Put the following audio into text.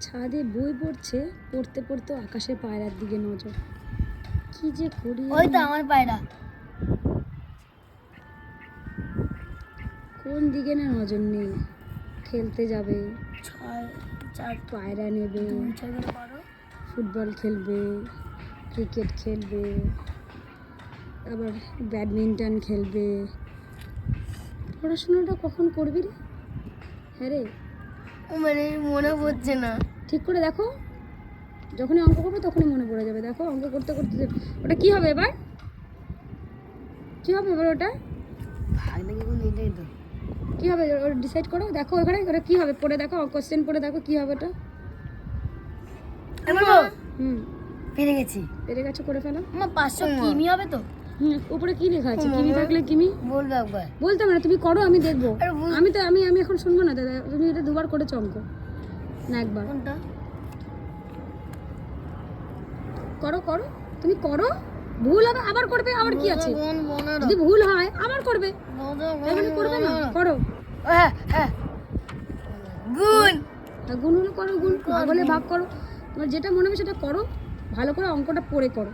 ছাদে বই পড়ছে, পড়তে পড়তে আকাশে পায়রার দিকে নজর। কি যে করি, ওই তো আমার পায়রা। কোন দিকে না নজর নেই। খেলতে যাবে, 6 4 পায়রা নেবে, 2 6 করে করো। ফুটবল খেলবে, ক্রিকেট খেলবে, আবার ব্যাডমিন্টন খেলবে। পড়াশোনাটা কখন করবি রে? হ্যাঁ রে, মানে মনে পড়ছে না। ঠিক করে দেখো, যখনই অঙ্ক করবে তখনই মনে পড়ে যাবে। দেখো অঙ্ক করতে করতে ওটা কি হবে এবার, কি হবে এবার ওটা ভাগ নাকি কোন এটাই তো। কি হবে ওটা ডিসাইড করো। দেখো ওখানে ওটা কি হবে, পড়ে দেখো, কোশ্চেন পড়ে দেখো কি হবে ওটা। আমি বলবো হুম, পেরে গেছি। পেরে গেছো, করে ফেলো। আমার 500 কিমি হবে তো? উপরে কি লেখা আছে? কিমি থাকলে কিমি বলবে একবার। বলতে হবে না, তুমি করো, আমি দেখবো। আরে আমি তো আমি আমি এখন শুনবো না দাদা, তুমি এটা দুবার করেছো অঙ্ক, না একবার। কোনটা? করো করো, তুমি করো, ভুল হবে আবার করবে, আবার কি আছে, কোন মনের? যদি ভুল হয় আবার করবে, এখানে করবে না, করো। হ্যাঁ হ্যাঁ। গুণ। গুণ হলে করো, গুণ ভাগ হলে ভাগ করো, তোমার যেটা মনে হবে সেটা করো, ভালো করে অঙ্কটা পড়ে করো।